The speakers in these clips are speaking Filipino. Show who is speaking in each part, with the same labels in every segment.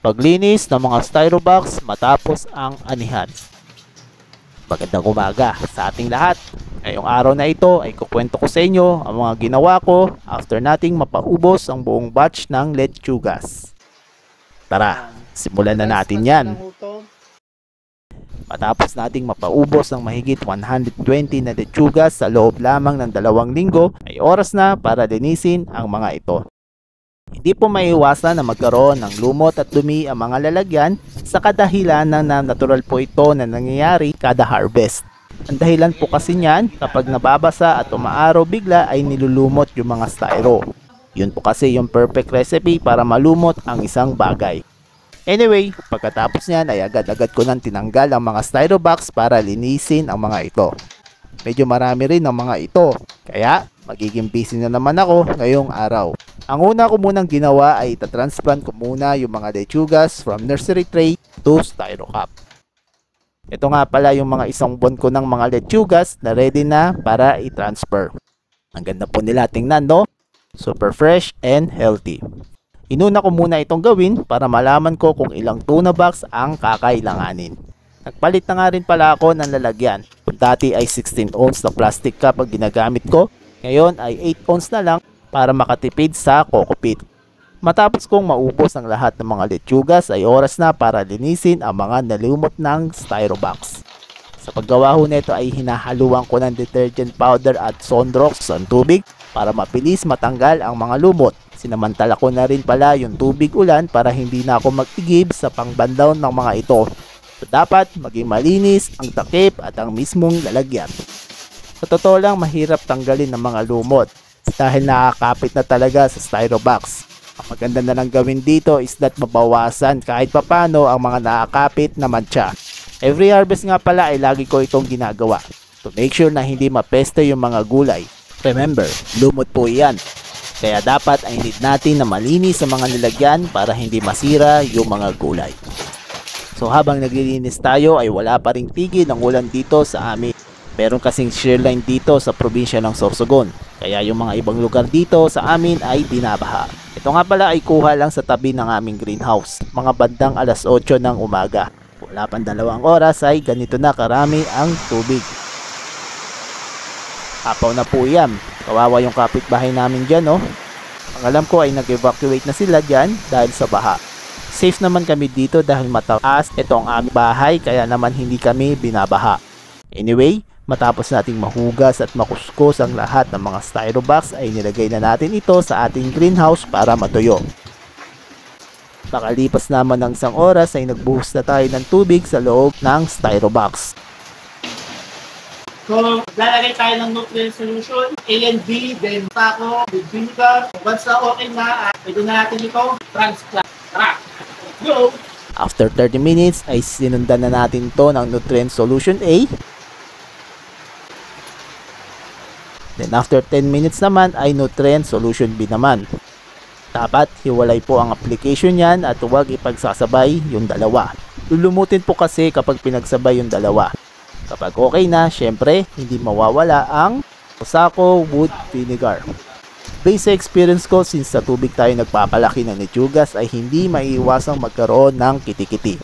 Speaker 1: paglinis ng mga styrobox matapos ang anihan. Magandang umaga sa ating lahat. Ngayong araw na ito ay kukwento ko sa inyo ang mga ginawa ko after nating mapaubos ang buong batch ng lechugas. Tara, simulan na natin yan. Matapos nating mapaubos ng mahigit 120 na lechugas sa loob lamang ng 2 linggo, ay oras na para linisin ang mga ito. Hindi po maiiwasan na magkaroon ng lumot at dumi ang mga lalagyan sa kadahilanan na natural po ito na nangyayari kada harvest. Ang dahilan po kasi niyan, kapag nababasa at umaaraw bigla ay nilulumot yung mga styro. Yun po kasi yung perfect recipe para malumot ang isang bagay. Anyway, pagkatapos niyan ay agad-agad ko nang tinanggal ang mga styrobox para linisin ang mga ito. Medyo marami rin ang mga ito, kaya magiging busy na naman ako ngayong araw. Ang una ko munang ginawa ay itatransplant ko muna yung mga lechugas from nursery tray to styro cup. Ito nga pala yung mga 1 buwan ko ng mga lechugas na ready na para i-transfer. Ang ganda po nila tingnan, no? Super fresh and healthy. Inuna ko muna itong gawin para malaman ko kung ilang tuna box ang kakailanganin. Nagpalit na nga rin pala ako ng lalagyan. Kung dati ay 16 ounce na plastic cup ang ginagamit ko, ngayon ay 8 ounce na lang para makatipid sa coco peat. Matapos kong maubos ang lahat ng mga lechugas ay oras na para linisin ang mga nalumot ng styrobox. Sa paggawa ho nito ay hinahaluan ko ng detergent powder at Sonrox ang tubig para mabilis matanggal ang mga lumot. Sinamantala ko na rin pala yung tubig ulan para hindi na ako mag-igib sa pangbandaw ng mga ito. So dapat maging malinis ang takip at ang mismong lalagyan. Sa totoo lang mahirap tanggalin ng mga lumot dahil nakakapit na talaga sa styrobox. Ang maganda na lang gawin dito is that mabawasan kahit papano ang mga nakakapit na mancha. Every harvest nga pala ay lagi ko itong ginagawa to make sure na hindi mapeste yung mga gulay. Remember, lumot po yan. Kaya dapat ay need natin na malinis ang mga nilagyan para hindi masira yung mga gulay. So habang naglilinis tayo ay wala pa ring tigil ng ulan dito sa amin. Meron kasing shear line dito sa probinsya ng Sorsogon. Kaya yung mga ibang lugar dito sa amin ay binabaha. Ito nga pala ay kuha lang sa tabi ng aming greenhouse. Mga bandang alas 8 ng umaga. Wala pang 2 oras ay ganito na karami ang tubig. Apaw na po yan. Kawawa yung kapitbahay namin dyan, no? Ang alam ko ay nag-evacuate na sila dyan dahil sa baha. Safe naman kami dito dahil mataas ito ang aming bahay kaya naman hindi kami binabaha. Anyway, matapos nating mahugas at makuskos ang lahat ng mga styrobox ay nilagay na natin ito sa ating greenhouse para matuyo. Makalipas naman ng 1 oras ay nagbuhos na tayo ng tubig sa loob ng styrobox.
Speaker 2: So, lalagay tayo ng nutrient solution, A and B, then taco with vinegar. Once na okay na, pwede na natin ito transplant. Tara, let's go!
Speaker 1: After 30 minutes ay sinundan na natin to ng nutrient solution A. Then after 10 minutes naman ay nutrient solution B naman. Dapat hiwalay po ang application yan at huwag ipagsasabay yung dalawa. Lulumutin po kasi kapag pinagsabay yung dalawa. Kapag okay na, syempre, hindi mawawala ang Cosaco Wood Vinegar. Based sa experience ko, since sa tubig tayo nagpapalaki ng lechugas ay hindi maiiwasang magkaroon ng kitikiti.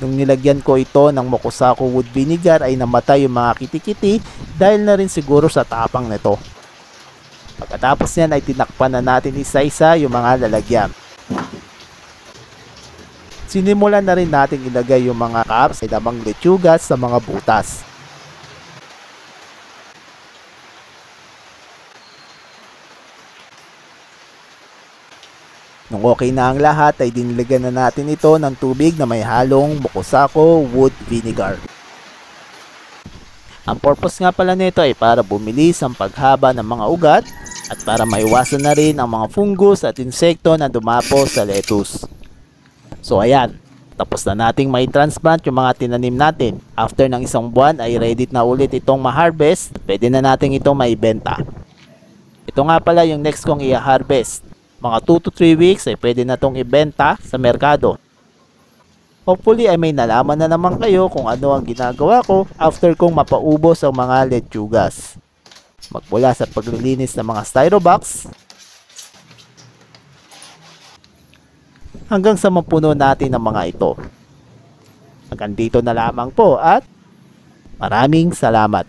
Speaker 1: Nung nilagyan ko ito ng Cosaco Wood Vinegar ay namatay yung mga kitikiti dahil na rin siguro sa tapang nito. Pagkatapos yan ay tinakpan na natin isa-isa yung mga lalagyan. Sinimulan na rin natin ilagay yung mga cups ay damang lechugas sa mga butas. Nung okay na ang lahat ay dinilagyan na natin ito ng tubig na may halong Cosaco Wood Vinegar. Ang purpose nga pala nito ay para bumilis ang paghaba ng mga ugat at para maiwasan na rin ang mga fungus at insekto na dumapo sa lettuce. So ayan, tapos na nating may transplant yung mga tinanim natin. After ng 1 buwan ay ready na ulit itong ma-harvest. Pwede na natin itong maibenta. Ito nga pala yung next kong i-harvest. Mga 2 to 3 weeks ay pwede na itong ibenta sa merkado. Hopefully ay may nalaman na naman kayo kung ano ang ginagawa ko after kong mapaubos ang mga lechugas. Magmula sa paglilinis ng mga styrobox, hanggang sa mapuno natin ang mga ito. Hanggang dito na lamang po at maraming salamat.